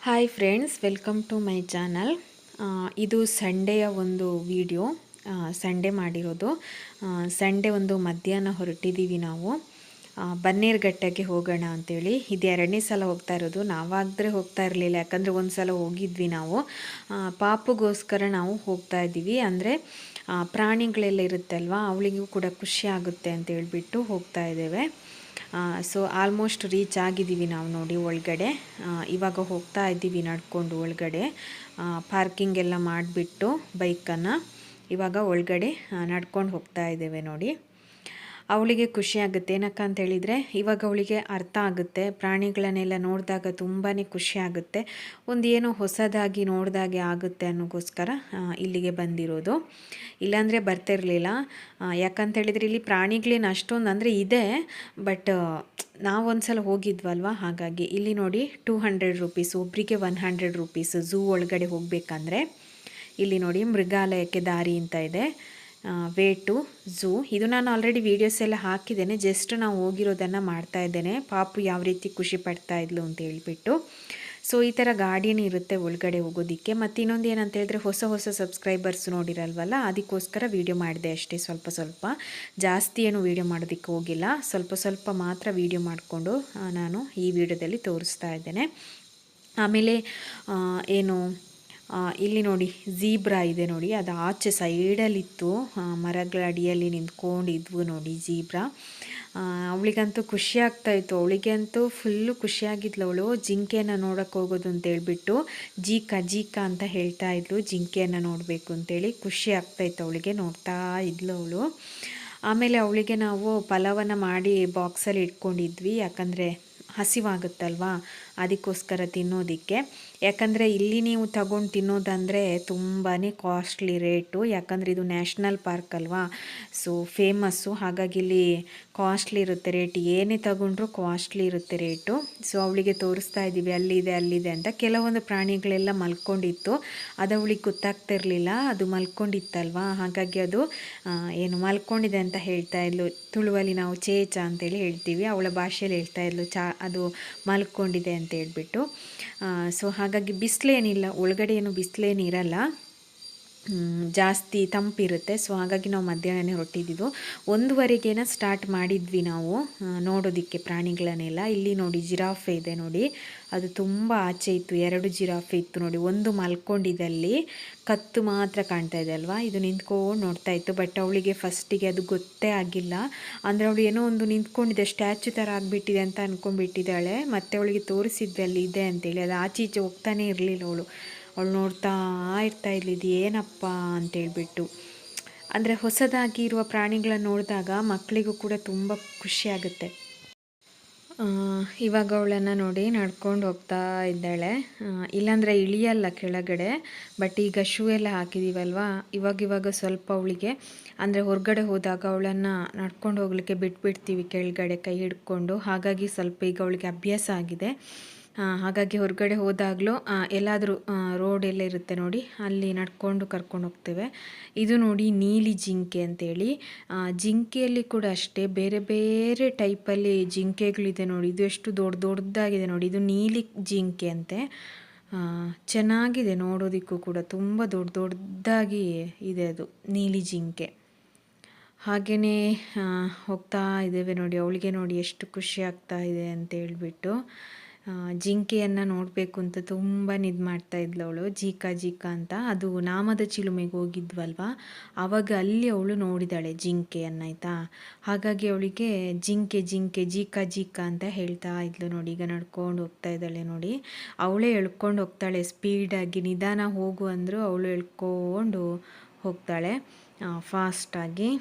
Hi friends, welcome to my channel. ಇದು ಸಂಡೆಯ ಒಂದು ವಿಡಿಯೋ. ಸಂಡೇ ಮಾಡಿರೋದು. ಸಂಡೇ ಒಂದು ಮಧ್ಯಾಹ್ನ ಹೊರಟಿದ್ದೀವಿ ನಾವು. ಬನ್ನೇರುಘಟ್ಟಕ್ಕೆ ಹೋಗೋಣ ಅಂಥೇಳಿ. ಇದು ಎರಡನೇ ಸಲ ಹೋಗ್ತಾ ಇರೋದು. ನಾವಾದರೆ ಹೋಗ್ತಾ ಇರಲಿಲ್ಲ, ಯಾಕಂದರೆ ಒಂದು ಸಲ ಹೋಗಿದ್ವಿ ನಾವು. ಪಾಪುಗೋಸ್ಕರ ನಾವು ಹೋಗ್ತಾ ಇದ್ದೀವಿ. ಅಂದರೆ ಪ್ರಾಣಿಗಳೆಲ್ಲ ಇರುತ್ತೆ ಅಲ್ವಾ, ಅವಳಿಗೂ ಕೂಡ ಖುಷಿ ಆಗುತ್ತೆ ಅಂತ ಹೇಳ್ಬಿಟ್ಟು ಹೋಗ್ತಾ ಇದ್ದೇವೆ. ಸೊ ಆಲ್ಮೋಸ್ಟ್ ರೀಚ್ ಆಗಿದ್ದೀವಿ ನಾವು ನೋಡಿ ಒಳಗಡೆ. ಇವಾಗ ಹೋಗ್ತಾ ಇದ್ದೀವಿ ನಡ್ಕೊಂಡು ಒಳಗಡೆ. ಪಾರ್ಕಿಂಗ್ ಎಲ್ಲ ಮಾಡಿಬಿಟ್ಟು ಬೈಕನ್ನು ಇವಾಗ ಒಳಗಡೆ ನಡ್ಕೊಂಡು ಹೋಗ್ತಾ ಇದ್ದೇವೆ ನೋಡಿ. ಅವಳಿಗೆ ಖುಷಿ ಆಗುತ್ತೆ. ಏನಕ್ಕೆ ಅಂತ ಹೇಳಿದರೆ, ಇವಾಗ ಅವಳಿಗೆ ಅರ್ಥ ಆಗುತ್ತೆ. ಪ್ರಾಣಿಗಳನ್ನೆಲ್ಲ ನೋಡಿದಾಗ ತುಂಬಾ ಖುಷಿ ಆಗುತ್ತೆ. ಒಂದು ಏನೋ ಹೊಸದಾಗಿ ನೋಡಿದಾಗೆ ಆಗುತ್ತೆ ಅನ್ನೋಕ್ಕೋಸ್ಕರ ಇಲ್ಲಿಗೆ ಬಂದಿರೋದು. ಇಲ್ಲಾಂದರೆ ಬರ್ತಿರಲಿಲ್ಲ. ಯಾಕಂತ ಹೇಳಿದರೆ ಇಲ್ಲಿ ಪ್ರಾಣಿಗಳೇನು ಅಷ್ಟೊಂದು ಅಂದರೆ ಇದೆ, ಬಟ್ ನಾವೊಂದು ಸಲ ಹೋಗಿದ್ವಲ್ವ, ಹಾಗಾಗಿ. ಇಲ್ಲಿ ನೋಡಿ 200 ರೂಪೀಸ್, ಒಬ್ಬರಿಗೆ 100 ರೂಪೀಸ್ ಝೂ ಒಳಗಡೆ ಹೋಗಬೇಕಂದ್ರೆ. ಇಲ್ಲಿ ನೋಡಿ ಮೃಗಾಲಯಕ್ಕೆ ದಾರಿ ಅಂತ ಇದೆ. Way to zoo. ಇದು ನಾನು ಆಲ್ರೆಡಿ ವೀಡಿಯೋಸ್ ಎಲ್ಲ ಹಾಕಿದ್ದೇನೆ. ಜಸ್ಟ್ ನಾವು ಹೋಗಿರೋದನ್ನು ಮಾಡ್ತಾ ಇದ್ದೇನೆ, ಪಾಪು ಯಾವ ರೀತಿ ಖುಷಿ ಪಡ್ತಾ ಇದ್ಲು ಅಂತ ಹೇಳ್ಬಿಟ್ಟು. ಸೊ ಈ ಥರ ಗಾಡಿನೇ ಇರುತ್ತೆ ಒಳಗಡೆ ಹೋಗೋದಕ್ಕೆ. ಮತ್ತು ಇನ್ನೊಂದು ಏನಂತ ಹೇಳಿದ್ರೆ, ಹೊಸ ಸಬ್ಸ್ಕ್ರೈಬರ್ಸ್ ನೋಡಿರಲ್ವಲ್ಲ, ಅದಕ್ಕೋಸ್ಕರ ವೀಡಿಯೋ ಮಾಡಿದೆ ಅಷ್ಟೇ. ಸ್ವಲ್ಪ ಜಾಸ್ತಿ ಏನು ವೀಡಿಯೋ ಮಾಡೋದಕ್ಕೆ ಹೋಗಿಲ್ಲ, ಸ್ವಲ್ಪ ಮಾತ್ರ ವೀಡಿಯೋ ಮಾಡಿಕೊಂಡು ನಾನು ಈ ವಿಡಿಯೋದಲ್ಲಿ ತೋರಿಸ್ತಾ ಇದ್ದೇನೆ. ಆಮೇಲೆ ಏನು ಇಲ್ಲಿ ನೋಡಿ ಝೀಬ್ರಾ ಇದೆ ನೋಡಿ, ಅದು ಆಚೆ ಸೈಡಲ್ಲಿತ್ತು, ಮರಗಳ ಅಡಿಯಲ್ಲಿ ನಿಂತ್ಕೊಂಡಿದ್ವು ನೋಡಿ ಝೀಬ್ರಾ. ಅವಳಿಗಂತೂ ಖುಷಿ ಆಗ್ತಾಯಿತ್ತು. ಅವಳಿಗೆ ಅಂತೂ ಫುಲ್ಲು ಖುಷಿಯಾಗಿದ್ಲು. ಅವಳು ಜಿಂಕೆಯನ್ನು ನೋಡೋಕ್ಕೆ ಹೋಗೋದು ಅಂತೇಳ್ಬಿಟ್ಟು ಜೀಕ ಅಂತ ಹೇಳ್ತಾ ಇದ್ಲು. ಜಿಂಕೆಯನ್ನು ನೋಡಬೇಕು ಅಂತೇಳಿ ಖುಷಿ ಆಗ್ತಾಯಿತ್ತು ಅವಳಿಗೆ, ನೋಡ್ತಾ ಇದ್ಲು ಅವಳು. ಆಮೇಲೆ ಅವಳಿಗೆ ನಾವು ಪಲಾವನ್ನು ಮಾಡಿ ಬಾಕ್ಸಲ್ಲಿ ಇಟ್ಕೊಂಡಿದ್ವಿ, ಯಾಕಂದರೆ ಹಸಿವಾಗುತ್ತಲ್ವಾ, ಅದಕ್ಕೋಸ್ಕರ ತಿನ್ನೋದಕ್ಕೆ. ಯಾಕಂದರೆ ಇಲ್ಲಿ ನೀವು ತಗೊಂಡು ತಿನ್ನೋದಂದರೆ ತುಂಬಾ ಕಾಸ್ಟ್ಲಿ ರೇಟು, ಯಾಕಂದರೆ ಇದು ನ್ಯಾಷನಲ್ ಪಾರ್ಕ್ ಅಲ್ವಾ, ಸೊ ಫೇಮಸ್ಸು. ಹಾಗಾಗಿ ಇಲ್ಲಿ ಕಾಸ್ಟ್ಲಿ ಇರುತ್ತೆ ರೇಟ್, ಏನೇ ತಗೊಂಡ್ರೂ ಕಾಸ್ಟ್ಲಿ ಇರುತ್ತೆ ರೇಟು. ಸೊ ಅವಳಿಗೆ ತೋರಿಸ್ತಾ ಇದ್ದೀವಿ ಅಲ್ಲಿದೆ ಅಂತ. ಕೆಲವೊಂದು ಪ್ರಾಣಿಗಳೆಲ್ಲ ಮಲ್ಕೊಂಡಿತ್ತು, ಅದು ಅವಳಿಗೆ ಗೊತ್ತಾಗ್ತಿರ್ಲಿಲ್ಲ, ಅದು ಮಲ್ಕೊಂಡಿತ್ತಲ್ವಾ, ಹಾಗಾಗಿ ಅದು ಏನು ಮಲ್ಕೊಂಡಿದೆ ಅಂತ ಹೇಳ್ತಾ ಇದ್ಲು. ತುಳುವಲ್ಲಿ ನಾವು ಚೇಚ ಅಂತೇಳಿ ಹೇಳ್ತೀವಿ, ಅವಳ ಭಾಷೆಯಲ್ಲಿ ಹೇಳ್ತಾ ಇದ್ಲು ಅದು ಮಲ್ಕೊಂಡಿದೆ ಅಂತ ಹೇಳ್ಬಿಟ್ಟು. ಸೊ ಹಾಗಾಗಿ ಬಿಸಿಲೇನಿಲ್ಲ ಒಳಗಡೆ, ಏನು ಬಿಸಿಲೇನಿರಲ್ಲ, ಜಾಸ್ತಿ ತಂಪಿರುತ್ತೆ. ಸೊ ಹಾಗಾಗಿ ನಾವು ಮಧ್ಯಾಹ್ನನೇ ಹೊರಟಿದ್ದು. 1:15 ಸ್ಟಾರ್ಟ್ ಮಾಡಿದ್ವಿ ನಾವು ನೋಡೋದಕ್ಕೆ ಪ್ರಾಣಿಗಳನ್ನೆಲ್ಲ. ಇಲ್ಲಿ ನೋಡಿ ಜಿರಾಫೆ ಇದೆ ನೋಡಿ, ಅದು ತುಂಬ ಆಚೆ ಇತ್ತು. 2 ಜಿರಾಫೆ ಇತ್ತು ನೋಡಿ. ಒಂದು ಮಲ್ಕೊಂಡಿದ್ದಲ್ಲಿ, ಕತ್ತು ಮಾತ್ರ ಕಾಣ್ತಾ ಇದೆ ಅಲ್ವಾ, ಇದು ನಿಂತ್ಕೊಂಡು ನೋಡ್ತಾ ಇತ್ತು. ಬಟ್ ಅವಳಿಗೆ ಫಸ್ಟಿಗೆ ಅದು ಗೊತ್ತೇ ಆಗಿಲ್ಲ. ಅಂದರೆ ಅವಳು ಏನೋ ಒಂದು ನಿಂತ್ಕೊಂಡಿದ್ದೆ, ಸ್ಟ್ಯಾಚು ಥರ ಆಗಿಬಿಟ್ಟಿದೆ ಅಂತ ಅಂದ್ಕೊಂಡ್ಬಿಟ್ಟಿದ್ದಾಳೆ. ಮತ್ತು ಅವಳಿಗೆ ತೋರಿಸಿದ್ವಿ ಅಲ್ಲಿ ಇದೆ ಅಂತೇಳಿ. ಅದು ಆಚೆ ಹೋಗ್ತಾನೆ ಇರಲಿಲ್ಲ ಅವಳು ನೋಡ್ತಾ ಇರ್ತಾ ಇದ್ಲು, ಇದು ಏನಪ್ಪ ಅಂತೇಳ್ಬಿಟ್ಟು. ಅಂದರೆ ಹೊಸದಾಗಿ ಇರುವ ಪ್ರಾಣಿಗಳನ್ನು ನೋಡಿದಾಗ ಮಕ್ಕಳಿಗೂ ಕೂಡ ತುಂಬ ಖುಷಿಯಾಗುತ್ತೆ. ಇವಾಗ ಅವಳನ್ನು ನೋಡಿ ನಡ್ಕೊಂಡು ಹೋಗ್ತಾ ಇದ್ದಾಳೆ. ಇಲ್ಲಾಂದರೆ ಇಳಿಯಲ್ಲ ಕೆಳಗಡೆ, ಬಟ್ ಈಗ ಶೂ ಎಲ್ಲ ಹಾಕಿದ್ದೀವಲ್ವ, ಇವಾಗ ಸ್ವಲ್ಪ ಅವಳಿಗೆ ಅಂದರೆ ಹೊರಗಡೆ ಹೋದಾಗ ಅವಳನ್ನು ನಡ್ಕೊಂಡು ಹೋಗಲಿಕ್ಕೆ ಬಿಟ್ಬಿಡ್ತೀವಿ ಕೆಳಗಡೆ ಕೈ ಹಿಡ್ಕೊಂಡು. ಹಾಗಾಗಿ ಸ್ವಲ್ಪ ಈಗ ಅವಳಿಗೆ ಅಭ್ಯಾಸ ಆಗಿದೆ. ಹಾಗಾಗಿ ಹೊರಗಡೆ ಹೋದಾಗಲೂ ಎಲ್ಲಾದರೂ ರೋಡ್ ಎಲ್ಲ ಇರುತ್ತೆ ನೋಡಿ, ಅಲ್ಲಿ ನಡ್ಕೊಂಡು ಕರ್ಕೊಂಡು ಹೋಗ್ತೇವೆ. ಇದು ನೋಡಿ ನೀಲಿ ಜಿಂಕೆ ಅಂತೇಳಿ. ಜಿಂಕೆಯಲ್ಲಿ ಕೂಡ ಅಷ್ಟೇ ಬೇರೆ ಬೇರೆ ಟೈಪಲ್ಲಿ ಜಿಂಕೆಗಳಿದೆ ನೋಡಿ. ಇದು ಎಷ್ಟು ದೊಡ್ಡದಾಗಿದೆ ನೋಡಿ. ಇದು ನೀಲಿ ಜಿಂಕೆ ಅಂತೆ. ಚೆನ್ನಾಗಿದೆ ನೋಡೋದಕ್ಕೂ ಕೂಡ, ತುಂಬ ದೊಡ್ಡದಾಗಿ ಇದೆ ಅದು ನೀಲಿ ಜಿಂಕೆ. ಹಾಗೆಯೇ ಹೋಗ್ತಾ ಇದ್ದೇವೆ ನೋಡಿ. ಅವಳಿಗೆ ನೋಡಿ ಎಷ್ಟು ಖುಷಿ ಆಗ್ತಾ ಇದೆ ಅಂತ ಹೇಳ್ಬಿಟ್ಟು. ಜಿಂಕೆಯನ್ನು ನೋಡಬೇಕು ಅಂತ ತುಂಬ ಇದು ಮಾಡ್ತಾ ಇದ್ಲು ಅವಳು, ಜೀಕ ಅಂತ. ಅದು ನಾಮದ ಚಿಲುಮೆಗೆ ಹೋಗಿದ್ವಲ್ವ, ಆವಾಗ ಅಲ್ಲಿ ಅವಳು ನೋಡಿದಾಳೆ ಜಿಂಕೆಯನ್ನು, ಆಯಿತಾ. ಹಾಗಾಗಿ ಅವಳಿಗೆ ಜಿಂಕೆ ಜೀಕ ಅಂತ ಹೇಳ್ತಾ ಇದ್ಲು ನೋಡಿ. ಈಗ ನಡ್ಕೊಂಡು ಹೋಗ್ತಾ ಇದ್ದಾಳೆ ನೋಡಿ. ಅವಳೇ ಎಳ್ಕೊಂಡು ಹೋಗ್ತಾಳೆ ಸ್ಪೀಡಾಗಿ. ನಿಧಾನ ಹೋಗು ಅಂದರೂ ಅವಳು ಎಳ್ಕೊಂಡು ಹೋಗ್ತಾಳೆ ಫಾಸ್ಟಾಗಿ.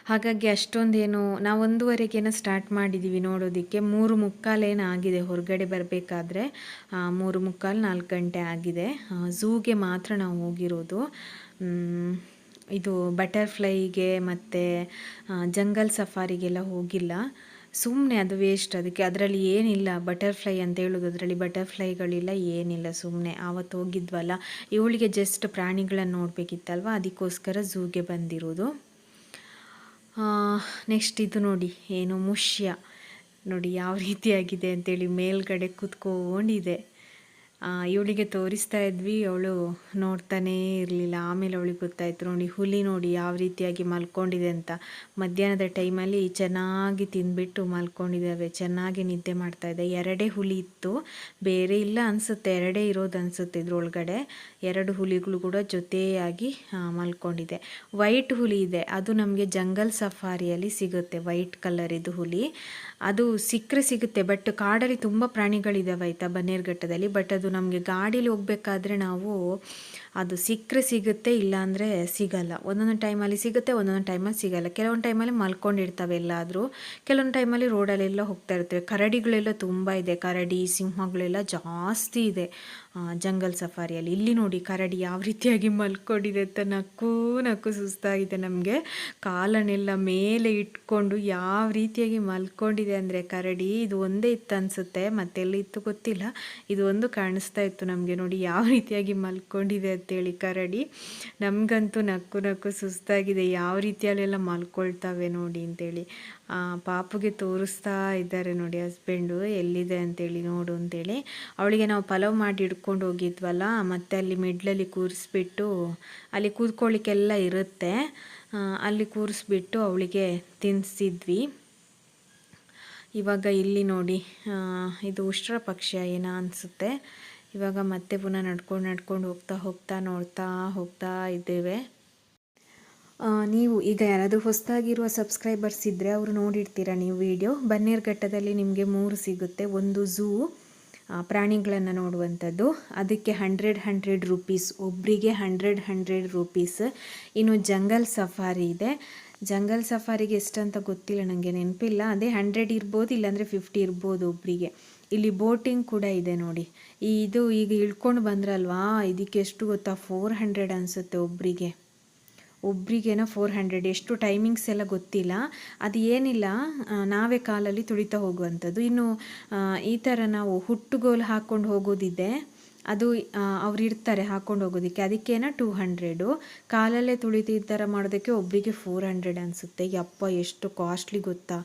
ಹಾಗಾಗಿ ಅಷ್ಟೊಂದೇನು, ನಾವು 1:15 ಸ್ಟಾರ್ಟ್ ಮಾಡಿದ್ದೀವಿ ನೋಡೋದಕ್ಕೆ. 3:45 ಆಗಿದೆ ಹೊರಗಡೆ ಬರಬೇಕಾದ್ರೆ. 3:45-4 ಗಂಟೆ ಆಗಿದೆ. ಝೂಗೆ ಮಾತ್ರ ನಾವು ಹೋಗಿರೋದು. ಇದು ಬಟರ್ಫ್ಲೈಗೆ ಮತ್ತು ಜಂಗಲ್ ಸಫಾರಿಗೆಲ್ಲ ಹೋಗಿಲ್ಲ. ಸುಮ್ಮನೆ ಅದು ವೇಸ್ಟ್, ಅದಕ್ಕೆ ಅದರಲ್ಲಿ ಏನಿಲ್ಲ. ಬಟರ್ಫ್ಲೈ ಅಂತ ಹೇಳೋದು, ಅದರಲ್ಲಿ ಬಟರ್ಫ್ಲೈಗಳಿಲ್ಲ, ಏನಿಲ್ಲ, ಸುಮ್ಮನೆ ಆವತ್ತು ಹೋಗಿದ್ವಲ್ಲ. ಇವಳಿಗೆ ಜಸ್ಟ್ ಪ್ರಾಣಿಗಳನ್ನು ನೋಡಬೇಕಿತ್ತಲ್ವ, ಅದಕ್ಕೋಸ್ಕರ ಝೂಗೆ ಬಂದಿರೋದು. ನೆಕ್ಸ್ಟ್ ಇದು ನೋಡಿ, ಏನು ಮುಷ್ಯ. ನೋಡಿ ಯಾವ ರೀತಿಯಾಗಿದೆ ಅಂತೇಳಿ ಮೇಲ್ಗಡೆ ಕೂತ್ಕೊಂಡಿದೆ. ಇವಳಿಗೆ ತೋರಿಸ್ತಾ ಇದ್ವಿ, ಅವಳು ನೋಡ್ತಾನೇ ಇರಲಿಲ್ಲ. ಆಮೇಲೆ ಅವಳಿಗೆ ಗೊತ್ತಾಯ್ತು. ನೋಡಿ ಹುಲಿ ನೋಡಿ ಯಾವ ರೀತಿಯಾಗಿ ಮಲ್ಕೊಂಡಿದೆ ಅಂತ. ಮಧ್ಯಾಹ್ನದ ಟೈಮಲ್ಲಿ ಚೆನ್ನಾಗಿ ತಿಂದ್ಬಿಟ್ಟು ಮಲ್ಕೊಂಡಿದ್ದಾವೆ, ಚೆನ್ನಾಗಿ ನಿದ್ದೆ ಮಾಡ್ತಾ ಇದೆ. 2 ಹುಲಿ ಇತ್ತು, ಬೇರೆ ಇಲ್ಲ ಅನಿಸುತ್ತೆ, 2 ಇರೋದು ಅನಿಸುತ್ತೆ ಇದ್ರೊಳಗಡೆ. 2 ಹುಲಿಗಳು ಕೂಡ ಜೊತೆಯಾಗಿ ಮಲ್ಕೊಂಡಿದೆ. ವೈಟ್ ಹುಲಿ ಇದೆ, ಅದು ನಮಗೆ ಜಂಗಲ್ ಸಫಾರಿಯಲ್ಲಿ ಸಿಗುತ್ತೆ. ವೈಟ್ ಕಲರ್ ಇದು ಹುಲಿ, ಅದು ಸಿಕ್ಕರೆ ಸಿಗುತ್ತೆ. ಬಟ್ ಕಾಡಲ್ಲಿ ತುಂಬ ಪ್ರಾಣಿಗಳಿದ್ದಾವೆ ಆಯಿತಾ ಬನ್ನೇರುಘಟ್ಟದಲ್ಲಿ. ಬಟ್ ಅದು ನಮಗೆ ಗಾಡೀಲಿ ಹೋಗ್ಬೇಕಾದ್ರೆ ನಾವು ಅದು ಸಿಕ್ಕರೆ ಸಿಗುತ್ತೆ, ಇಲ್ಲಾಂದರೆ ಸಿಗಲ್ಲ. ಒಂದೊಂದು ಟೈಮಲ್ಲಿ ಸಿಗುತ್ತೆ, ಒಂದೊಂದು ಟೈಮಲ್ಲಿ ಸಿಗಲ್ಲ. ಕೆಲವೊಂದು ಟೈಮಲ್ಲಿ ಮಲ್ಕೊಂಡಿರ್ತವೆ ಎಲ್ಲಾದರೂ, ಕೆಲವೊಂದು ಟೈಮಲ್ಲಿ ರೋಡಲ್ಲೆಲ್ಲ ಹೋಗ್ತಾ ಇರ್ತವೆ. ಕರಡಿಗಳೆಲ್ಲ ತುಂಬ ಇದೆ, ಕರಡಿ ಸಿಂಹಗಳೆಲ್ಲ ಜಾಸ್ತಿ ಇದೆ ಜಂಗಲ್ ಸಫಾರಿಯಲ್ಲಿ. ಇಲ್ಲಿ ನೋಡಿ ಕರಡಿ ಯಾವ ರೀತಿಯಾಗಿ ಮಲ್ಕೊಂಡಿದೆ ಅಂತ. ನಕ್ಕು ನಕ್ಕು ಸುಸ್ತಾಗಿದೆ ನಮಗೆ. ಕಾಲನ್ನೆಲ್ಲ ಮೇಲೆ ಇಟ್ಕೊಂಡು ಯಾವ ರೀತಿಯಾಗಿ ಮಲ್ಕೊಂಡಿದೆ ಅಂದರೆ ಕರಡಿ. ಇದು ಒಂದೇ ಇತ್ತು ಅನಿಸುತ್ತೆ, ಮತ್ತೆಲ್ಲಿ ಇತ್ತು ಗೊತ್ತಿಲ್ಲ. ಇದು ಒಂದು ಕಾಣಿಸ್ತಾ ಇತ್ತು ನಮಗೆ. ನೋಡಿ ಯಾವ ರೀತಿಯಾಗಿ ಮಲ್ಕೊಂಡಿದೆ ಅಂತೇಳಿ ಕರಡಿ. ನಮಗಂತೂ ನಕ್ಕು ನಕ್ಕು ಸುಸ್ತಾಗಿದೆ. ಯಾವ ರೀತಿಯಲ್ಲೆಲ್ಲ ಮಲ್ಕೊಳ್ತವೆ ನೋಡಿ ಅಂತೇಳಿ. ಪಾಪುಗೆ ತೋರಿಸ್ತಾ ಇದ್ದಾರೆ ನೋಡಿ ಹಸ್ಬೆಂಡು, ಎಲ್ಲಿದೆ ಅಂತೇಳಿ ನೋಡು ಅಂತೇಳಿ. ಅವಳಿಗೆ ನಾವು ಪಲಾವ್ ಮಾಡಿ ಹಿಡ್ಕೊಂಡು ಹೋಗಿದ್ವಲ್ಲ, ಮತ್ತು ಅಲ್ಲಿ ಮಿಡ್ಲಲ್ಲಿ ಕೂರಿಸ್ಬಿಟ್ಟು, ಅಲ್ಲಿ ಕೂತ್ಕೊಳ್ಳಿಕ್ಕೆಲ್ಲ ಇರುತ್ತೆ, ಅಲ್ಲಿ ಕೂರಿಸ್ಬಿಟ್ಟು ಅವಳಿಗೆ ತಿನ್ನಿಸಿದ್ವಿ. ಇವಾಗ ಇಲ್ಲಿ ನೋಡಿ, ಇದು ಉಷ್ಟ್ರ ಪಕ್ಷ ಏನೋ ಅನಿಸುತ್ತೆ. ಇವಾಗ ಮತ್ತೆ ಪುನಃ ನಡ್ಕೊಂಡು ಹೋಗ್ತಾ ಹೋಗ್ತಾ ಇದ್ದೇವೆ. ನೀವು ಈಗ ಯಾರಾದರೂ ಹೊಸದಾಗಿರುವ ಸಬ್ಸ್ಕ್ರೈಬರ್ಸ್ ಇದ್ದರೆ ಅವರು ನೋಡಿರ್ತೀರ ನೀವು ವಿಡಿಯೋ. ಬನ್ನೇರುಘಟ್ಟದಲ್ಲಿ ನಿಮಗೆ 3 ಸಿಗುತ್ತೆ. ಒಂದು ಝೂ, ಪ್ರಾಣಿಗಳನ್ನು ನೋಡುವಂಥದ್ದು, ಅದಕ್ಕೆ 100 ರೂಪೀಸ್ ಒಬ್ಬರಿಗೆ, 100 ರೂಪೀಸ್. ಇನ್ನು ಜಂಗಲ್ ಸಫಾರಿ ಇದೆ. ಜಂಗಲ್ ಸಫಾರಿಗೆ ಎಷ್ಟಂತ ಗೊತ್ತಿಲ್ಲ, ನನಗೆ ನೆನಪಿಲ್ಲ. ಅದೇ 100 ಇರ್ಬೋದು, ಇಲ್ಲಾಂದರೆ 50 ಇರ್ಬೋದು ಒಬ್ಬರಿಗೆ. ಇಲ್ಲಿ ಬೋಟಿಂಗ್ ಕೂಡ ಇದೆ ನೋಡಿ. ಇದು ಈಗ ಇಳ್ಕೊಂಡು ಬಂದ್ರಲ್ವಾ, ಇದಕ್ಕೆ ಎಷ್ಟು ಗೊತ್ತಾ, 400 ಅನಿಸುತ್ತೆ ಒಬ್ರಿಗೇನೋ 400. ಎಷ್ಟು ಟೈಮಿಂಗ್ಸ್ ಎಲ್ಲ ಗೊತ್ತಿಲ್ಲ. ಅದು ಏನಿಲ್ಲ, ನಾವೇ ಕಾಲಲ್ಲಿ ತುಳಿತಾ ಹೋಗುವಂಥದ್ದು. ಇನ್ನು ಈ ಥರ ನಾವು ಹುಟ್ಟುಗೋಲು ಹಾಕ್ಕೊಂಡು ಹೋಗೋದಿದೆ, ಅದು ಅವ್ರು ಇರ್ತಾರೆ ಹಾಕ್ಕೊಂಡು ಹೋಗೋದಕ್ಕೆ, ಅದಕ್ಕೇನೋ 200. ಕಾಲಲ್ಲೇ ತುಳಿದು ಈ ಥರ ಮಾಡೋದಕ್ಕೆ ಒಬ್ಬರಿಗೆ 400 ಅನಿಸುತ್ತೆ. ಯಪ್ಪ ಎಷ್ಟು ಕಾಸ್ಟ್ಲಿ ಗೊತ್ತಾ.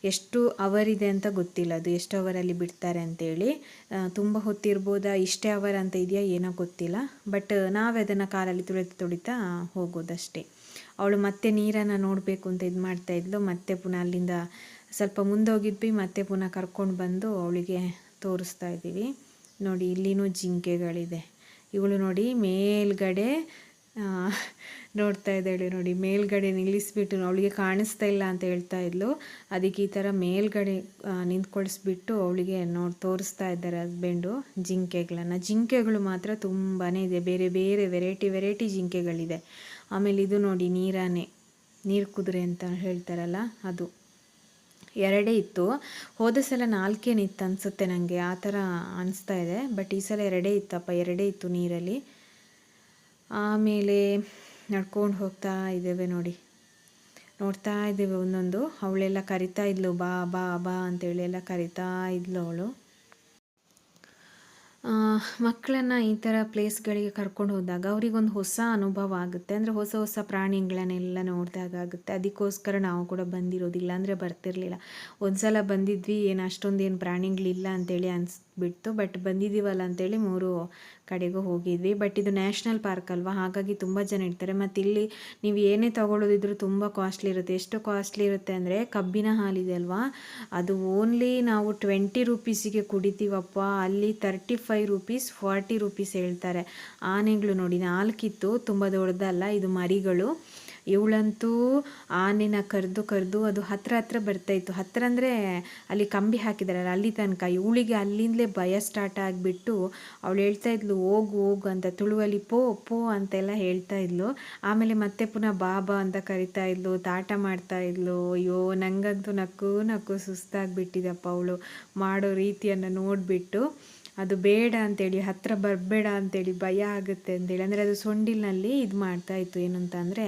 ಎಷ್ಟು ಅವರಿದೆ ಅಂತ ಗೊತ್ತಿಲ್ಲ, ಅದು ಎಷ್ಟು ಅವರಲ್ಲಿ ಬಿಡ್ತಾರೆ ಅಂತೇಳಿ. ತುಂಬ ಹೊತ್ತಿರ್ಬೋದಾ, ಇಷ್ಟೇ ಅವರ್ ಅಂತ ಇದೆಯಾ ಏನೋ ಗೊತ್ತಿಲ್ಲ. ಬಟ್ ನಾವೇ ಅದನ್ನು ಕಾಲಲ್ಲಿ ತುಳಿತಾ ಹೋಗೋದಷ್ಟೇ. ಅವಳು ಮತ್ತೆ ನೀರನ್ನು ನೋಡಬೇಕು ಅಂತ ಇದು ಮಾಡ್ತಾಯಿದ್ಲು. ಮತ್ತೆ ಪುನಃ ಅಲ್ಲಿಂದ ಸ್ವಲ್ಪ ಮುಂದೆ ಹೋಗಿದ್ವಿ, ಮತ್ತೆ ಪುನಃ ಕರ್ಕೊಂಡು ಬಂದು ಅವಳಿಗೆ ತೋರಿಸ್ತಾ ಇದ್ದೀವಿ. ನೋಡಿ ಇಲ್ಲಿನೂ ಜಿಂಕೆಗಳಿದೆ. ಇವಳು ನೋಡಿ ಮೇಲ್ಗಡೆ ನೋಡ್ತಾ ಇದ್ದಾಳೆ ನೋಡಿ, ಮೇಲ್ಗಡೆ ನಿಲ್ಲಿಸ್ಬಿಟ್ಟು, ಅವಳಿಗೆ ಕಾಣಿಸ್ತಾ ಇಲ್ಲ ಅಂತ ಹೇಳ್ತಾ ಇದ್ಲು. ಅದಕ್ಕೆ ಈ ಥರ ಮೇಲ್ಗಡೆ ನಿಂತ್ಕೊಳಿಸ್ಬಿಟ್ಟು ಅವಳಿಗೆ ತೋರಿಸ್ತಾ ಇದ್ದಾರೆ ಹಸ್ಬೆಂಡು ಜಿಂಕೆಗಳು ಮಾತ್ರ ತುಂಬಾ ಇದೆ, ಬೇರೆ ಬೇರೆ ವೆರೈಟಿ ಜಿಂಕೆಗಳಿದೆ. ಆಮೇಲೆ ಇದು ನೋಡಿ ನೀರು ಕುದುರೆ ಅಂತ ಹೇಳ್ತಾರಲ್ಲ, ಅದು 2 ಇತ್ತು. ಹೋದ ಸಲ 4 ಇತ್ತು ಅನಿಸುತ್ತೆ ನನಗೆ, ಆ ಥರ ಅನಿಸ್ತಾ ಇದೆ. ಬಟ್ ಈ ಸಲ 2 ಇತ್ತಪ್ಪ, 2 ಇತ್ತು ನೀರಲ್ಲಿ. ಆಮೇಲೆ ನಡ್ಕೊಂಡು ಹೋಗ್ತಾ ಇದ್ದೇವೆ ನೋಡಿ, ನೋಡ್ತಾ ಇದ್ದೇವೆ ಒಂದೊಂದು. ಅವಳೆಲ್ಲ ಕರಿತಾ ಇದ್ಲು, ಬಾ ಬಾ ಬಾ ಅಂತೇಳಿ ಎಲ್ಲ ಕರಿತಾ ಇದ್ಲು ಅವಳು. ಮಕ್ಕಳನ್ನು ಈ ಥರ ಪ್ಲೇಸ್ಗಳಿಗೆ ಕರ್ಕೊಂಡು ಹೋದಾಗ ಅವರಿಗೊಂದು ಹೊಸ ಅನುಭವ ಆಗುತ್ತೆ. ಅಂದರೆ ಹೊಸ ಪ್ರಾಣಿಗಳನ್ನೆಲ್ಲ ನೋಡಿದಾಗುತ್ತೆ. ಅದಕ್ಕೋಸ್ಕರ ನಾವು ಕೂಡ ಬಂದಿರೋದಿಲ್ಲ, ಅಂದರೆ ಬರ್ತಿರಲಿಲ್ಲ. ಒಂದು ಸಲ ಬಂದಿದ್ವಿ, ಏನು ಅಷ್ಟೊಂದೇನು ಪ್ರಾಣಿಗಳಿಲ್ಲ ಅಂತೇಳಿ ಅನಿಸ್ಬಿಡ್ತು. ಬಟ್ ಬಂದಿದ್ದೀವಲ್ಲ ಅಂತೇಳಿ 3 ಕಡೆಗೂ ಹೋಗಿದ್ವಿ. ಬಟ್ ಇದು ನ್ಯಾಷನಲ್ ಪಾರ್ಕ್ ಅಲ್ವಾ, ಹಾಗಾಗಿ ತುಂಬ ಜನ ಇರ್ತಾರೆ. ಮತ್ತು ಇಲ್ಲಿ ನೀವು ಏನೇ ತೊಗೊಳ್ಳೋದಿದ್ರು ತುಂಬ ಕಾಸ್ಟ್ಲಿ ಇರುತ್ತೆ. ಎಷ್ಟು ಕಾಸ್ಟ್ಲಿ ಇರುತ್ತೆ ಅಂದರೆ, ಕಬ್ಬಿನ ಹಾಲಿದೆ ಅಲ್ವಾ, ಅದು ಓನ್ಲಿ ನಾವು 20 ರೂಪೀಸಿಗೆ ಕುಡಿತೀವಪ್ಪ. ಅಲ್ಲಿ 35 ರೂಪೀಸ್ 40 ರೂಪೀಸ್ ಹೇಳ್ತಾರೆ. ಆನೆಗಳು ನೋಡಿ 4 ಇತ್ತು, ತುಂಬ ದೊಡ್ಡದಲ್ಲ, ಇದು ಮರಿಗಳು. ಇವಳಂತೂ ಆನೆನ ಕರೆದು ಅದು ಹತ್ರ ಬರ್ತಾಯಿತ್ತು. ಹತ್ರ ಅಂದರೆ ಅಲ್ಲಿ ಕಂಬಿ ಹಾಕಿದಾರಲ್ಲ ಅಲ್ಲಿ ತನಕ. ಇವಳಿಗೆ ಅಲ್ಲಿಂದಲೇ ಭಯ ಸ್ಟಾರ್ಟ್ ಆಗಿಬಿಟ್ಟು ಅವಳು ಹೇಳ್ತಾ ಇದ್ಲು, ಹೋಗು ಅಂತ, ತುಳುವಲ್ಲಿ ಪೋ ಅಂತೆಲ್ಲ ಹೇಳ್ತಾ ಇದ್ಲು. ಆಮೇಲೆ ಮತ್ತೆ ಪುನಃ ಬಾಬಾ ಅಂತ ಕರಿತಾ ಇದ್ಲು, ತಾಟ ಮಾಡ್ತಾ ಇದ್ಲು. ಅಯ್ಯೋ ನನಗಂತೂ ನಕ್ಕು ಸುಸ್ತಾಗಿಬಿಟ್ಟಿದಪ್ಪ ಅವಳು ಮಾಡೋ ರೀತಿಯನ್ನು ನೋಡಿಬಿಟ್ಟು. ಅದು ಬೇಡ ಅಂತೇಳಿ, ಹತ್ತಿರ ಬರಬೇಡ ಅಂತೇಳಿ, ಭಯ ಆಗುತ್ತೆ ಅಂತೇಳಿ. ಅಂದರೆ ಅದು ಸೊಂಡಿಲಿನಲ್ಲಿ ಇದು ಮಾಡ್ತಾಯಿತ್ತು, ಏನಂತ ಅಂದರೆ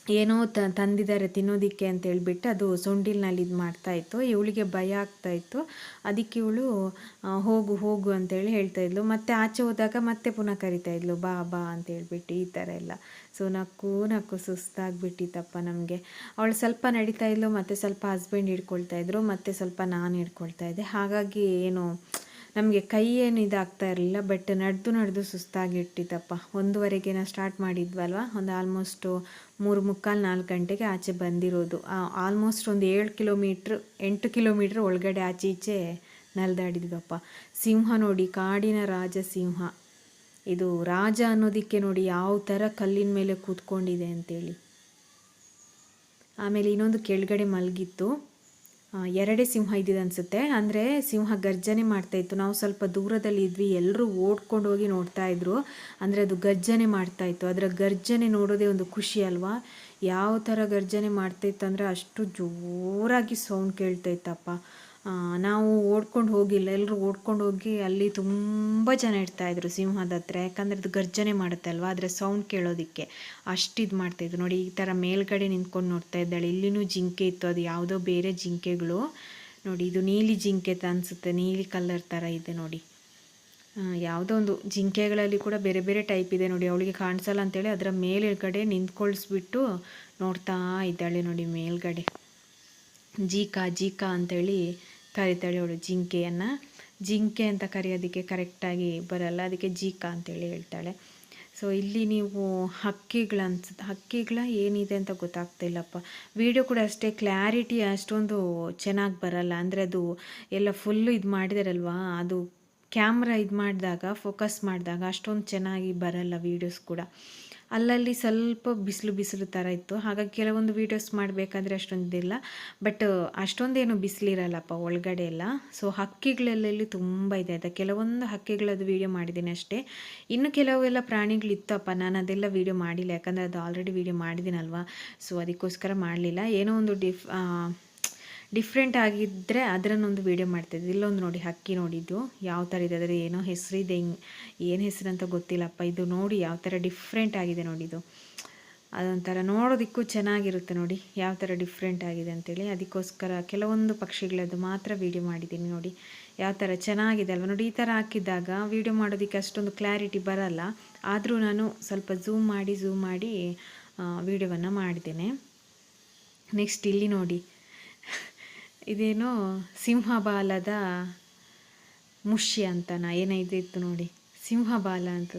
ಏನೋ ತಂದಿದ್ದಾರೆ ತಿನ್ನೋದಕ್ಕೆ ಅಂತ ಹೇಳ್ಬಿಟ್ಟು ಅದು ಸೊಂಡಿಲ್ನಲ್ಲಿ ಇದು ಮಾಡ್ತಾಯಿತ್ತು. ಇವಳಿಗೆ ಭಯ ಆಗ್ತಾಯಿತ್ತು. ಅದಕ್ಕೆ ಇವಳು ಹೋಗು ಹೋಗು ಅಂತೇಳಿ ಹೇಳ್ತಾಯಿದ್ಲು. ಮತ್ತು ಆಚೆ ಹೋದಾಗ ಮತ್ತೆ ಪುನಃ ಕರಿತಾಯಿದ್ಲು, ಬಾ ಬಾ ಅಂತ ಹೇಳ್ಬಿಟ್ಟು ಈ ಥರ ಎಲ್ಲ. ಸೊ ನಕ್ಕು ಸುಸ್ತಾಗಿಬಿಟ್ಟಿತ್ತಪ್ಪ ನಮಗೆ. ಅವಳು ಸ್ವಲ್ಪ ನಡೀತಾ ಇದ್ಲು, ಮತ್ತು ಸ್ವಲ್ಪ ಹಸ್ಬೆಂಡ್ ಹಿಡ್ಕೊಳ್ತಾಯಿದ್ರು, ಮತ್ತು ಸ್ವಲ್ಪ ನಾನು ಹಿಡ್ಕೊಳ್ತಾ ಇದ್ದೆ. ಹಾಗಾಗಿ ಏನು ನಮಗೆ ಕೈ ಏನು ಇದಾಗ್ತಾ ಇರಲಿಲ್ಲ, ಬಟ್ ನಡೆದು ಸುಸ್ತಾಗಿಟ್ಟಿತ್ತಪ್ಪ. 1:30ಗೆ ನಾವು ಸ್ಟಾರ್ಟ್ ಮಾಡಿದ್ವಲ್ವ, ಒಂದು ಆಲ್ಮೋಸ್ಟು 3:45-4 ಗಂಟೆಗೆ ಆಚೆ ಬಂದಿರೋದು. ಆಲ್ಮೋಸ್ಟ್ ಒಂದು 8 ಕಿಲೋಮೀಟ್ರ್ ಒಳಗಡೆ ಆಚೆ ಈಚೆ ನಲ್ದಾಡಿದ್ವಪ್ಪ. ಸಿಂಹ ನೋಡಿ, ಕಾಡಿನ ರಾಜ ಸಿಂಹ. ಇದು ರಾಜ ಅನ್ನೋದಕ್ಕೆ ನೋಡಿ ಯಾವ ಥರ ಕಲ್ಲಿನ ಮೇಲೆ ಕೂತ್ಕೊಂಡಿದೆ ಅಂತೇಳಿ. ಆಮೇಲೆ ಇನ್ನೊಂದು ಕೆಳಗಡೆ ಮಲಗಿತ್ತು. 2 ಸಿಂಹ ಇದ್ದಿದ್ದು ಅನಿಸುತ್ತೆ. ಅಂದರೆ ಸಿಂಹ ಗರ್ಜನೆ ಮಾಡ್ತಾಯಿತ್ತು. ನಾವು ಸ್ವಲ್ಪ ದೂರದಲ್ಲಿ ಇದ್ವಿ, ಎಲ್ಲರೂ ಓಡ್ಕೊಂಡು ಹೋಗಿ ನೋಡ್ತಾಯಿದ್ರು. ಅಂದರೆ ಅದು ಗರ್ಜನೆ ಮಾಡ್ತಾಯಿತ್ತು. ಅದರ ಗರ್ಜನೆ ನೋಡೋದೇ ಒಂದು ಖುಷಿ ಅಲ್ವಾ. ಯಾವ ಥರ ಗರ್ಜನೆ ಮಾಡ್ತಾಯಿತ್ತು ಅಂದರೆ ಅಷ್ಟು ಜೋರಾಗಿ ಸೌಂಡ್ ಕೇಳ್ತಾಯಿತ್ತಪ್ಪ. ನಾವು ಓಡ್ಕೊಂಡು ಹೋಗಿಲ್ಲ, ಎಲ್ಲರೂ ಓಡ್ಕೊಂಡು ಹೋಗಿ ಅಲ್ಲಿ ತುಂಬ ಜನ ಇರ್ತಾಯಿದ್ರು ಸಿಂಹದ ಹತ್ರ. ಯಾಕಂದರೆ ಅದು ಗರ್ಜನೆ ಮಾಡುತ್ತೆ ಅಲ್ವಾ, ಅದರ ಸೌಂಡ್ ಕೇಳೋದಕ್ಕೆ ಅಷ್ಟು ಇದು ಮಾಡ್ತಾಯಿದ್ರು ನೋಡಿ. ಈ ಥರ ಮೇಲ್ಗಡೆ ನಿಂತ್ಕೊಂಡು ನೋಡ್ತಾ ಇದ್ದಾಳೆ. ಇಲ್ಲಿನೂ ಜಿಂಕೆ ಇತ್ತು, ಅದು ಯಾವುದೋ ಬೇರೆ ಜಿಂಕೆಗಳು ನೋಡಿ. ಇದು ನೀಲಿ ಜಿಂಕೆ ಅನಿಸುತ್ತೆ, ನೀಲಿ ಕಲರ್ ಥರ ಇದೆ ನೋಡಿ. ಯಾವುದೋ ಒಂದು ಜಿಂಕೆಗಳಲ್ಲಿ ಕೂಡ ಬೇರೆ ಬೇರೆ ಟೈಪ್ ಇದೆ ನೋಡಿ. ಅವಳಿಗೆ ಕಾಣಿಸಲ್ಲ ಅಂತೇಳಿ ಅದರ ಮೇಲ್ಗಡೆ ನಿಂತ್ಕೊಳ್ಸ್ಬಿಟ್ಟು ನೋಡ್ತಾ ಇದ್ದಾಳೆ ನೋಡಿ. ಮೇಲ್ಗಡೆ ಜೀಕಾ ಅಂತೇಳಿ ಕರಿತಾಳೆ ಅವಳು ಜಿಂಕೆಯನ್ನು. ಜಿಂಕೆ ಅಂತ ಕರೆಯೋದಕ್ಕೆ ಕರೆಕ್ಟಾಗಿ ಬರಲ್ಲ, ಅದಕ್ಕೆ ಜೀಕಾ ಅಂತೇಳಿ ಹೇಳ್ತಾಳೆ. ಸೊ ಇಲ್ಲಿ ನೀವು ಹಕ್ಕಿಗಳ ಏನಿದೆ ಅಂತ ಗೊತ್ತಾಗ್ತಿಲ್ಲಪ್ಪ. ವಿಡಿಯೋ ಕೂಡ ಅಷ್ಟೇ ಕ್ಲಾರಿಟಿ ಅಷ್ಟೊಂದು ಚೆನ್ನಾಗಿ ಬರಲ್ಲ. ಅಂದರೆ ಅದು ಎಲ್ಲ ಫುಲ್ಲು ಇದು ಮಾಡಿದಾರಲ್ವಾ, ಅದು ಕ್ಯಾಮ್ರಾ ಇದು ಮಾಡಿದಾಗ, ಫೋಕಸ್ ಮಾಡಿದಾಗ ಅಷ್ಟೊಂದು ಚೆನ್ನಾಗಿ ಬರಲ್ಲ ವೀಡಿಯೋಸ್ ಕೂಡ. ಅಲ್ಲಲ್ಲಿ ಸ್ವಲ್ಪ ಬಿಸಿಲು ಥರ ಇತ್ತು. ಹಾಗಾಗಿ ಕೆಲವೊಂದು ವೀಡಿಯೋಸ್ ಮಾಡಬೇಕಾದ್ರೆ ಅಷ್ಟೊಂದಿಲ್ಲ, ಬಟ್ ಅಷ್ಟೊಂದೇನು ಬಿಸಿಲಿರಲ್ಲಪ್ಪ ಒಳಗಡೆ ಎಲ್ಲ. ಸೊ ಹಕ್ಕಿಗಳೆಲ್ಲಿ ತುಂಬ ಇದೆ ಆಯಿತಾ. ಕೆಲವೊಂದು ಹಕ್ಕಿಗಳದ್ದು ವೀಡಿಯೋ ಮಾಡಿದ್ದೀನಿ ಅಷ್ಟೇ. ಇನ್ನು ಕೆಲವೆಲ್ಲ ಪ್ರಾಣಿಗಳಿತ್ತಪ್ಪ, ನಾನು ಅದೆಲ್ಲ ವೀಡಿಯೋ ಮಾಡಿಲ್ಲ, ಯಾಕಂದರೆ ಅದು ಆಲ್ರೆಡಿ ವೀಡಿಯೋ ಮಾಡಿದ್ದೀನಲ್ವ. ಸೊ ಅದಕ್ಕೋಸ್ಕರ ಮಾಡಲಿಲ್ಲ. ಏನೋ ಒಂದು ಡಿಫ್ರೆಂಟ್ ಆಗಿದ್ದರೆ ಅದರನ್ನೊಂದು ವೀಡಿಯೋ ಮಾಡ್ತಾಯಿದ್ದೆ. ಇಲ್ಲೊಂದು ನೋಡಿ ಹಕ್ಕಿ ನೋಡಿದ್ದು ಯಾವ ಥರ ಇದೆ, ಅದರ ಏನೋ ಹೆಸರಿದೆ, ಏನು ಹೆಸರು ಅಂತ ಗೊತ್ತಿಲ್ಲಪ್ಪ. ಇದು ನೋಡಿ ಯಾವ ಥರ ಡಿಫ್ರೆಂಟ್ ಆಗಿದೆ ನೋಡಿ. ಇದು ಅದೊಂಥರ ನೋಡೋದಕ್ಕೂ ಚೆನ್ನಾಗಿರುತ್ತೆ ನೋಡಿ, ಯಾವ ಥರ ಡಿಫ್ರೆಂಟ್ ಆಗಿದೆ ಅಂತೇಳಿ. ಅದಕ್ಕೋಸ್ಕರ ಕೆಲವೊಂದು ಪಕ್ಷಿಗಳದ್ದು ಮಾತ್ರ ವೀಡಿಯೋ ಮಾಡಿದ್ದೀನಿ ನೋಡಿ. ಯಾವ ಥರ ಚೆನ್ನಾಗಿದೆ ಅಲ್ವ ನೋಡಿ. ಈ ಥರ ಹಾಕಿದ್ದಾಗ ವೀಡಿಯೋ ಮಾಡೋದಕ್ಕೆ ಅಷ್ಟೊಂದು ಕ್ಲಾರಿಟಿ ಬರಲ್ಲ, ಆದರೂ ನಾನು ಸ್ವಲ್ಪ ಝೂಮ್ ಮಾಡಿ ವೀಡಿಯೋವನ್ನು ಮಾಡಿದ್ದೇನೆ. ನೆಕ್ಸ್ಟ್ ಇಲ್ಲಿ ನೋಡಿ, ಇದೇನೋ ಸಿಂಹಬಾಲದ ಮುಷ್ಯ ಅಂತನಾ ಏನೋ ಇದಿತ್ತು ನೋಡಿ, ಸಿಂಹಬಾಲ ಅಂತ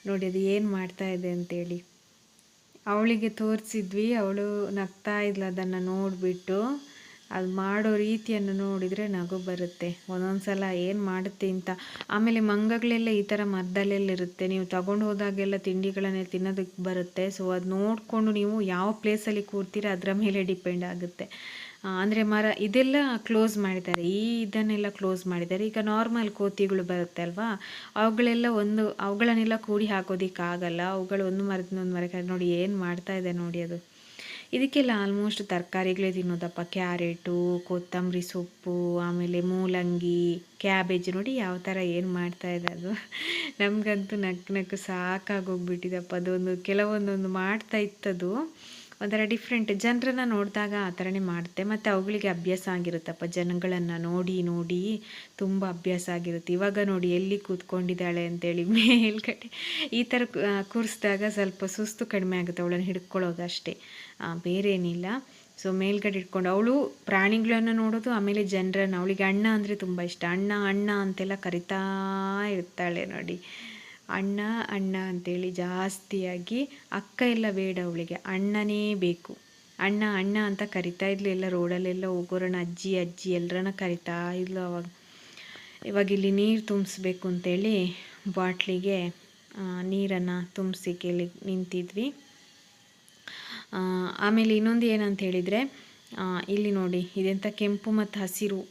ನೋಡಿ. ಅದು ಏನು ಮಾಡ್ತಾ ಇದೆ ಅಂತೇಳಿ ಅವಳಿಗೆ ತೋರಿಸಿದ್ವಿ. ಅವಳು ನಗ್ತಾ ಇದ್ಲು ಅದನ್ನು ನೋಡಿಬಿಟ್ಟು. ಅದು ಮಾಡೋ ರೀತಿಯನ್ನು ನೋಡಿದರೆ ನಗು ಬರುತ್ತೆ ಒಂದೊಂದು ಸಲ, ಏನು ಮಾಡುತ್ತೆ ಅಂತ. ಆಮೇಲೆ ಮಂಗಗಳೆಲ್ಲ ಈ ಥರ ಮರದಲ್ಲೆಲ್ಲ ಇರುತ್ತೆ, ನೀವು ತಗೊಂಡು ಹೋದಾಗೆಲ್ಲ ತಿಂಡಿಗಳನ್ನೇ ತಿನ್ನೋದಕ್ಕೆ ಬರುತ್ತೆ. ಸೊ ಅದು ನೋಡಿಕೊಂಡು ನೀವು ಯಾವ ಪ್ಲೇಸಲ್ಲಿ ಕೂರ್ತೀರ ಅದರ ಮೇಲೆ ಡಿಪೆಂಡ್ ಆಗುತ್ತೆ. ಅಂದರೆ ಮರ ಇದೆಲ್ಲ ಕ್ಲೋಸ್ ಮಾಡಿದ್ದಾರೆ, ಇದನ್ನೆಲ್ಲ ಕ್ಲೋಸ್ ಮಾಡಿದ್ದಾರೆ. ಈಗ ನಾರ್ಮಲ್ ಕೋತಿಗಳು ಬರುತ್ತೆ ಅಲ್ವಾ, ಅವುಗಳನ್ನೆಲ್ಲ ಕೂಡಿ ಹಾಕೋದಕ್ಕಾಗಲ್ಲ. ಅವುಗಳು ಒಂದು ಮರದಿಂದ ಒಂದು ಮರಕ್ಕೆ ನೋಡಿ ಏನು ಮಾಡ್ತಾ ಇದೆ ನೋಡಿ. ಅದು ಇದಕ್ಕೆಲ್ಲ ಆಲ್ಮೋಸ್ಟ್ ತರಕಾರಿಗಳೇ ತಿನ್ನೋದಪ್ಪ. ಕ್ಯಾರೆಟು, ಕೊತ್ತಂಬರಿ ಸೊಪ್ಪು, ಆಮೇಲೆ ಮೂಲಂಗಿ, ಕ್ಯಾಬೇಜ್ ನೋಡಿ ಯಾವ ಥರ ಏನು ಮಾಡ್ತಾ ಇದೆ ಅದು. ನಮಗಂತೂ ನಕ್ಕು ಸಾಕಾಗೋಗ್ಬಿಟ್ಟಿದಪ್ಪ. ಅದೊಂದು ಕೆಲವೊಂದೊಂದು ಮಾಡ್ತಾ ಇತ್ತದು ಒಂಥರ ಡಿಫ್ರೆಂಟ್. ಜನರನ್ನು ನೋಡಿದಾಗ ಆ ಥರನೇ ಮಾಡುತ್ತೆ. ಮತ್ತು ಅವುಗಳಿಗೆ ಅಭ್ಯಾಸ ಆಗಿರುತ್ತಪ್ಪ, ಜನಗಳನ್ನು ನೋಡಿ ತುಂಬ ಅಭ್ಯಾಸ ಆಗಿರುತ್ತೆ. ಇವಾಗ ನೋಡಿ ಎಲ್ಲಿ ಕೂತ್ಕೊಂಡಿದ್ದಾಳೆ ಅಂತೇಳಿ ಮೇಲ್ಗಡೆ ಈ ಥರ ಕೂರಿಸಿದಾಗ ಸ್ವಲ್ಪ ಸುಸ್ತು ಕಡಿಮೆ ಆಗುತ್ತೆ, ಅವಳನ್ನು ಹಿಡ್ಕೊಳ್ಳೋದು ಅಷ್ಟೇ, ಬೇರೆ ಏನಿಲ್ಲ. ಸೊ ಮೇಲ್ಗಡೆ ಇಟ್ಕೊಂಡು ಅವಳು ಪ್ರಾಣಿಗಳನ್ನು ನೋಡೋದು, ಆಮೇಲೆ ಜನರನ್ನು, ಅವಳಿಗೆ ಅಣ್ಣ ಅಂದರೆ ತುಂಬ ಇಷ್ಟ. ಅಣ್ಣ ಅಂತೆಲ್ಲ ಕರಿತಾ ಇರ್ತಾಳೆ ನೋಡಿ. ಅಣ್ಣ ಅಂತೇಳಿ ಜಾಸ್ತಿಯಾಗಿ. ಅಕ್ಕ ಎಲ್ಲ ಬೇಡ ಅವಳಿಗೆ, ಅಣ್ಣನೇ ಬೇಕು. ಅಣ್ಣ ಅಂತ ಕರಿತಾ ಇದ್ಲು. ಎಲ್ಲ ರೋಡಲ್ಲೆಲ್ಲ ಹೋಗೋರನ್ನ ಅಜ್ಜಿ ಎಲ್ಲರನ್ನ ಕರಿತಾ ಇದ್ಲು ಅವಾಗ. ಇವಾಗ ಇಲ್ಲಿ ನೀರು ತುಂಬಿಸ್ಬೇಕು ಅಂತೇಳಿ ಬಾಟ್ಲಿಗೆ ನೀರನ್ನು ತುಂಬಿಸಿಕ್ಕೆ ಇಲ್ಲಿ ನಿಂತಿದ್ವಿ. ಆಮೇಲೆ ಇನ್ನೊಂದು ಏನಂತ ಹೇಳಿದರೆ, ಇಲ್ಲಿ ನೋಡಿ ಇದೆಂಥ ಕೆಂಪು ಮತ್ತು ಹಸಿರು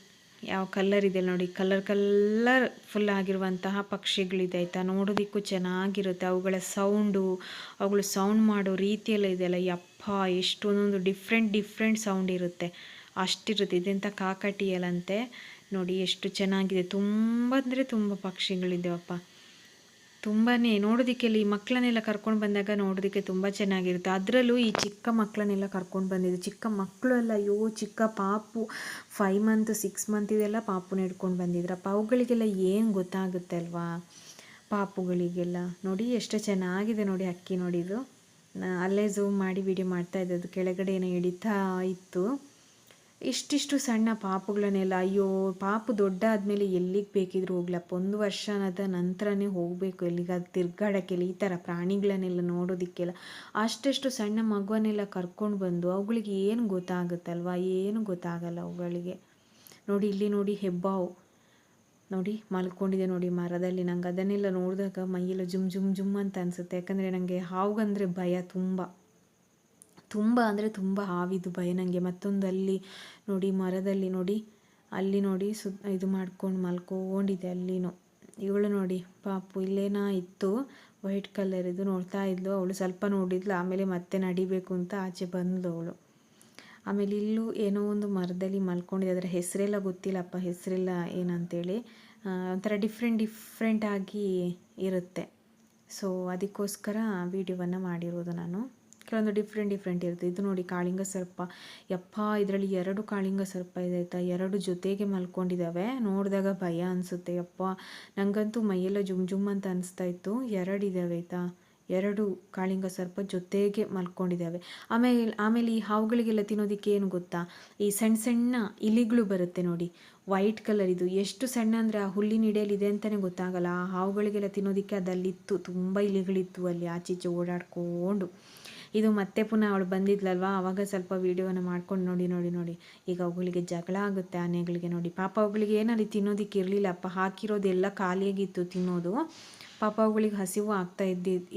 ಯಾವ ಕಲರ್ ಇದೆ ನೋಡಿ, ಕಲರ್ ಫುಲ್ ಆಗಿರುವಂತಹ ಪಕ್ಷಿಗಳಿದೆ ಆಯಿತಾ. ನೋಡೋದಕ್ಕೂ ಚೆನ್ನಾಗಿರುತ್ತೆ. ಅವುಗಳು ಸೌಂಡ್ ಮಾಡೋ ರೀತಿಯೆಲ್ಲ ಇದೆಯಲ್ಲ, ಯಪ್ಪ ಎಷ್ಟೊಂದೊಂದು ಡಿಫ್ರೆಂಟ್ ಸೌಂಡ್ ಇರುತ್ತೆ, ಅಷ್ಟಿರುತ್ತೆ. ಇದೆಂಥ ಕಾಕಟಿಯಲಂತೆ ನೋಡಿ, ಎಷ್ಟು ಚೆನ್ನಾಗಿದೆ. ತುಂಬ ಅಂದರೆ ತುಂಬ ಪಕ್ಷಿಗಳಿದ್ದಾವಪ್ಪ. ತುಂಬಾ ನೋಡೋದಕ್ಕೆ ಈ ಮಕ್ಕಳನ್ನೆಲ್ಲ ಕರ್ಕೊಂಡು ಬಂದಾಗ ನೋಡೋದಕ್ಕೆ ತುಂಬ ಚೆನ್ನಾಗಿರುತ್ತೆ. ಅದರಲ್ಲೂ ಈ ಚಿಕ್ಕ ಮಕ್ಕಳನ್ನೆಲ್ಲ ಕರ್ಕೊಂಡು ಬಂದಿದ್ದು, ಚಿಕ್ಕ ಮಕ್ಕಳು ಎಲ್ಲ, ಅಯ್ಯೋ ಚಿಕ್ಕ ಪಾಪು 5 ಮಂತ್ 6 ಮಂತ್ ಇದೆಲ್ಲ ಪಾಪುನ ಹಿಡ್ಕೊಂಡು ಬಂದಿದ್ರಪ್ಪ. ಅವುಗಳಿಗೆಲ್ಲ ಏನು ಗೊತ್ತಾಗುತ್ತೆ ಅಲ್ವಾ ಪಾಪುಗಳಿಗೆಲ್ಲ. ನೋಡಿ ಎಷ್ಟು ಚೆನ್ನಾಗಿದೆ ನೋಡಿ ಅಕ್ಕಿ. ನೋಡಿದ್ದು ಅಲ್ಲೇ ಝೂಮ್ ಮಾಡಿ ವಿಡಿಯೋ ಮಾಡ್ತಾ ಇದ್ದದ್ದು, ಕೆಳಗಡೆ ಏನೋ ಹಿಡಿತಾ ಇತ್ತು. ಇಷ್ಟಿಷ್ಟು ಸಣ್ಣ ಪಾಪುಗಳನ್ನೆಲ್ಲ, ಅಯ್ಯೋ ಪಾಪು ದೊಡ್ಡ ಆದಮೇಲೆ ಎಲ್ಲಿಗೆ ಬೇಕಿದ್ರು ಹೋಗ್ಲಪ್ಪ, 1 ವರ್ಷದ ನಂತರನೇ ಹೋಗಬೇಕು ಎಲ್ಲಿಗಾದ್ರು ತಿರ್ಗಾಡೋಕ್ಕೆಲ್ಲ, ಈ ಥರ ಪ್ರಾಣಿಗಳನ್ನೆಲ್ಲ ನೋಡೋದಕ್ಕೆಲ್ಲ. ಅಷ್ಟೆಷ್ಟು ಸಣ್ಣ ಮಗುವನ್ನೆಲ್ಲ ಕರ್ಕೊಂಡು ಬಂದು ಅವುಗಳಿಗೆ ಏನು ಗೊತ್ತಾಗುತ್ತಲ್ವ, ಏನು ಗೊತ್ತಾಗಲ್ಲ ಅವುಗಳಿಗೆ. ನೋಡಿ ಇಲ್ಲಿ ನೋಡಿ ಹೆಬ್ಬಾವು ನೋಡಿ ಮಲ್ಕೊಂಡಿದೆ ನೋಡಿ ಮರದಲ್ಲಿ. ನಂಗೆ ಅದನ್ನೆಲ್ಲ ನೋಡಿದಾಗ ಮೈಯೆಲ್ಲ ಜುಮ್ ಜುಮ್ ಜುಮ್ ಅಂತ ಅನಿಸುತ್ತೆ. ಯಾಕಂದರೆ ನನಗೆ ಹಾವುಗಂದರೆ ಭಯ, ತುಂಬ ಅಂದರೆ ತುಂಬ ಹಾವಿದು ಭಯ ನನಗೆ. ಮತ್ತೊಂದು ಅಲ್ಲಿ ನೋಡಿ ಮರದಲ್ಲಿ ನೋಡಿ, ಅಲ್ಲಿ ನೋಡಿ ಇದು ಮಾಡ್ಕೊಂಡು ಮಲ್ಕೊಂಡಿದೆ ಅಲ್ಲಿನೂ. ಇವಳು ನೋಡಿ ಪಾಪು ಇಲ್ಲೇನಾ ಇತ್ತು ವೈಟ್ ಕಲರ್ ಇದು, ನೋಡ್ತಾ ಇದ್ಲು ಅವಳು. ಸ್ವಲ್ಪ ನೋಡಿದ್ಲು, ಆಮೇಲೆ ಮತ್ತೆ ನಡಿಬೇಕು ಅಂತ ಆಚೆ ಬಂದ್ಲು ಅವಳು. ಆಮೇಲೆ ಇಲ್ಲೂ ಏನೋ ಒಂದು ಮರದಲ್ಲಿ ಮಲ್ಕೊಂಡಿದೆ, ಅದರ ಹೆಸರೆಲ್ಲ ಗೊತ್ತಿಲ್ಲಪ್ಪ, ಹೆಸರೆಲ್ಲ ಏನಂತೇಳಿ. ಒಂಥರ ಡಿಫ್ರೆಂಟಾಗಿ ಇರುತ್ತೆ. ಸೊ ಅದಕ್ಕೋಸ್ಕರ ವೀಡಿಯೋವನ್ನು ಮಾಡಿರೋದು ನಾನು. ಕೆಲವೊಂದು ಡಿಫ್ರೆಂಟ್ ಇರುತ್ತೆ. ಇದು ನೋಡಿ ಕಾಳಿಂಗ ಸರ್ಪ, ಯಪ್ಪ ಇದರಲ್ಲಿ 2 ಕಾಳಿಂಗ ಸರ್ಪ ಇದೆ ಆಯಿತಾ. 2 ಜೊತೆಗೆ ಮಲ್ಕೊಂಡಿದ್ದಾವೆ. ನೋಡಿದಾಗ ಭಯ ಅನಿಸುತ್ತೆ ಯಪ್ಪ, ನನಗಂತೂ ಮೈಯೆಲ್ಲ ಜುಮ್ ಜುಮ್ ಅಂತ ಅನಿಸ್ತಾ ಇತ್ತು. 2 ಇದ್ದಾವೆ ಆಯಿತಾ, 2 ಕಾಳಿಂಗ ಸರ್ಪ ಜೊತೆಗೆ ಮಲ್ಕೊಂಡಿದ್ದಾವೆ. ಆಮೇಲೆ ಈ ಹಾವುಗಳಿಗೆಲ್ಲ ತಿನ್ನೋದಕ್ಕೆ ಏನು ಗೊತ್ತಾ, ಈ ಸಣ್ಣ ಇಲಿಗಳು ಬರುತ್ತೆ ನೋಡಿ, ವೈಟ್ ಕಲರ್. ಇದು ಎಷ್ಟು ಸಣ್ಣ ಅಂದರೆ ಆ ಹುಲ್ಲಿನ ಇಡೆಯಲ್ಲಿದೆ ಅಂತಲೇ ಗೊತ್ತಾಗಲ್ಲ. ಆ ಹಾವುಗಳಿಗೆಲ್ಲ ತಿನ್ನೋದಕ್ಕೆ ಅದಲ್ಲಿತ್ತು, ತುಂಬ ಇಲಿಗಳಿತ್ತು ಅಲ್ಲಿ ಆಚೀಚೆ ಓಡಾಡ್ಕೊಂಡು. ಇದು ಮತ್ತೆ ಪುನಃ ಅವಳು ಬಂದಿದ್ಲಲ್ವ, ಆವಾಗ ಸ್ವಲ್ಪ ವೀಡಿಯೋವನ್ನು ಮಾಡ್ಕೊಂಡು ನೋಡಿ. ಈಗ ಅವುಗಳಿಗೆ ಜಗಳ ಆಗುತ್ತೆ ಆನೆಗಳಿಗೆ. ನೋಡಿ ಪಾಪ ಅವುಗಳಿಗೆ ಏನಲ್ಲಿ ತಿನ್ನೋದಕ್ಕೆ ಇರಲಿಲ್ಲಪ್ಪ, ಹಾಕಿರೋದೆಲ್ಲ ಖಾಲಿಯಾಗಿತ್ತು ತಿನ್ನೋದು. ಪಾಪ ಅವುಗಳಿಗೆ ಹಸಿವು ಆಗ್ತಾ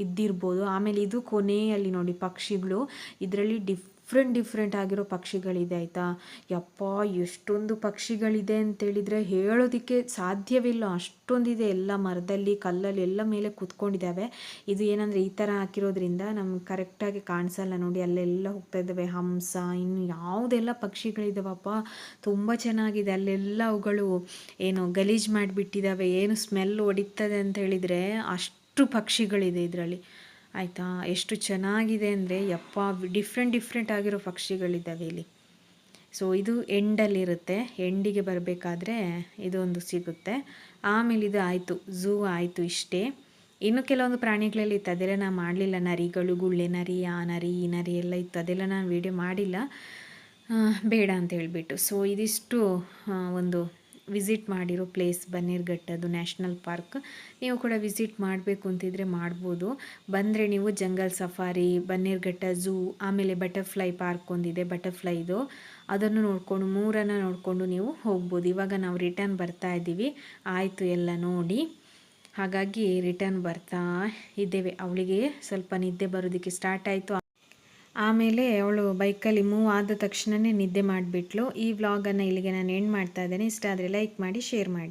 ಇದ್ದಿರ್ಬೋದು. ಆಮೇಲೆ ಇದು ಕೊನೆಯಲ್ಲಿ ನೋಡಿ ಪಕ್ಷಿಗಳು, ಇದರಲ್ಲಿ ಡಿಫ್ರೆಂಟ್ ಆಗಿರೋ ಪಕ್ಷಿಗಳಿದೆ ಆಯಿತಾ. ಯಪ್ಪ ಎಷ್ಟೊಂದು ಪಕ್ಷಿಗಳಿದೆ ಅಂತೇಳಿದರೆ ಹೇಳೋದಕ್ಕೆ ಸಾಧ್ಯವಿಲ್ಲ, ಅಷ್ಟೊಂದಿದೆ. ಎಲ್ಲ ಮರದಲ್ಲಿ ಕಲ್ಲಲ್ಲಿ ಎಲ್ಲ ಮೇಲೆ ಕೂತ್ಕೊಂಡಿದ್ದಾವೆ. ಇದು ಏನಂದರೆ ಈ ಥರ ಹಾಕಿರೋದ್ರಿಂದ ನಮ್ಗೆ ಕರೆಕ್ಟಾಗಿ ಕಾಣಿಸಲ್ಲ ನೋಡಿ, ಅಲ್ಲೆಲ್ಲ ಹೋಗ್ತಾ ಇದ್ದಾವೆ ಹಂಸ, ಇನ್ನು ಯಾವುದೆಲ್ಲ ಪಕ್ಷಿಗಳಿದ್ದಾವಪ್ಪ, ತುಂಬ ಚೆನ್ನಾಗಿದೆ. ಅಲ್ಲೆಲ್ಲ ಅವುಗಳು ಏನು ಗಲೀಜು ಮಾಡಿಬಿಟ್ಟಿದ್ದಾವೆ, ಏನು ಸ್ಮೆಲ್ ಹೊಡಿತದೆ ಅಂತ ಹೇಳಿದರೆ ಅಷ್ಟು ಪಕ್ಷಿಗಳಿದೆ ಇದರಲ್ಲಿ ಆಯಿತಾ. ಎಷ್ಟು ಚೆನ್ನಾಗಿದೆ ಅಂದರೆ ಯಪ್ಪ, ಡಿಫ್ರೆಂಟ್ ಆಗಿರೋ ಪಕ್ಷಿಗಳಿದ್ದಾವೆ ಇಲ್ಲಿ. ಸೊ ಇದು ಎಂಡಲ್ಲಿರುತ್ತೆ, ಎಂಡಿಗೆ ಬರಬೇಕಾದ್ರೆ ಇದೊಂದು ಸಿಗುತ್ತೆ. ಆಮೇಲೆ ಇದು ಆಯಿತು, ಝೂ ಆಯಿತು ಇಷ್ಟೇ. ಇನ್ನು ಕೆಲವೊಂದು ಪ್ರಾಣಿಗಳಲ್ಲಿ ಇತ್ತು, ಅದೆಲ್ಲ ನಾನು ಮಾಡಲಿಲ್ಲ. ನರಿಗಳು, ಗುಳ್ಳೆ ನರಿ, ಆ ನರಿ ಈ ನರಿ ಎಲ್ಲ ಇತ್ತು, ಅದೆಲ್ಲ ನಾನು ವೀಡಿಯೋ ಮಾಡಿಲ್ಲ, ಬೇಡ ಅಂತ ಹೇಳಿಬಿಟ್ಟು. ಸೊ ಇದಿಷ್ಟು ಒಂದು ವಿಸಿಟ್ ಮಾಡಿರೋ ಪ್ಲೇಸ್ ಬನ್ನೇರುಘಟ್ಟದು ನ್ಯಾಷನಲ್ ಪಾರ್ಕ್. ನೀವು ಕೂಡ ವಿಸಿಟ್ ಮಾಡಬೇಕು ಅಂತಿದ್ರೆ ಮಾಡ್ಬೋದು. ಬಂದರೆ ನೀವು ಜಂಗಲ್ ಸಫಾರಿ, ಬನ್ನೇರುಘಟ್ಟ ಝೂ, ಆಮೇಲೆ ಬಟರ್ಫ್ಲೈ ಪಾರ್ಕ್ ಒಂದಿದೆ, ಬಟರ್ಫ್ಲೈದು, ಅದನ್ನು ನೋಡಿಕೊಂಡು 3 ನೋಡಿಕೊಂಡು ನೀವು ಹೋಗ್ಬೋದು. ಇವಾಗ ನಾವು ರಿಟರ್ನ್ ಬರ್ತಾ ಇದ್ದೀವಿ, ಆಯಿತು ಎಲ್ಲ ನೋಡಿ, ಹಾಗಾಗಿ ರಿಟರ್ನ್ ಬರ್ತಾ ಇದ್ದೇವೆ. ಅವಳಿಗೆ ಸ್ವಲ್ಪ ನಿದ್ದೆ ಬರೋದಕ್ಕೆ ಸ್ಟಾರ್ಟ್ ಆಯಿತು. ಆಮೇಲೆ ಅವಳು ಬೈಕಲ್ಲಿ ಮೂವ್ ಆದ ತಕ್ಷಣವೇ ನಿದ್ದೆ ಮಾಡಿಬಿಟ್ಲು. ಈ ವ್ಲಾಗನ್ನು ಇಲ್ಲಿಗೆ ನಾನು ಎಂಡ್ ಮಾಡ್ತಾ ಇದ್ದೇನೆ. ಇಷ್ಟ ಆದರೆ ಲೈಕ್ ಮಾಡಿ, ಶೇರ್ ಮಾಡಿ.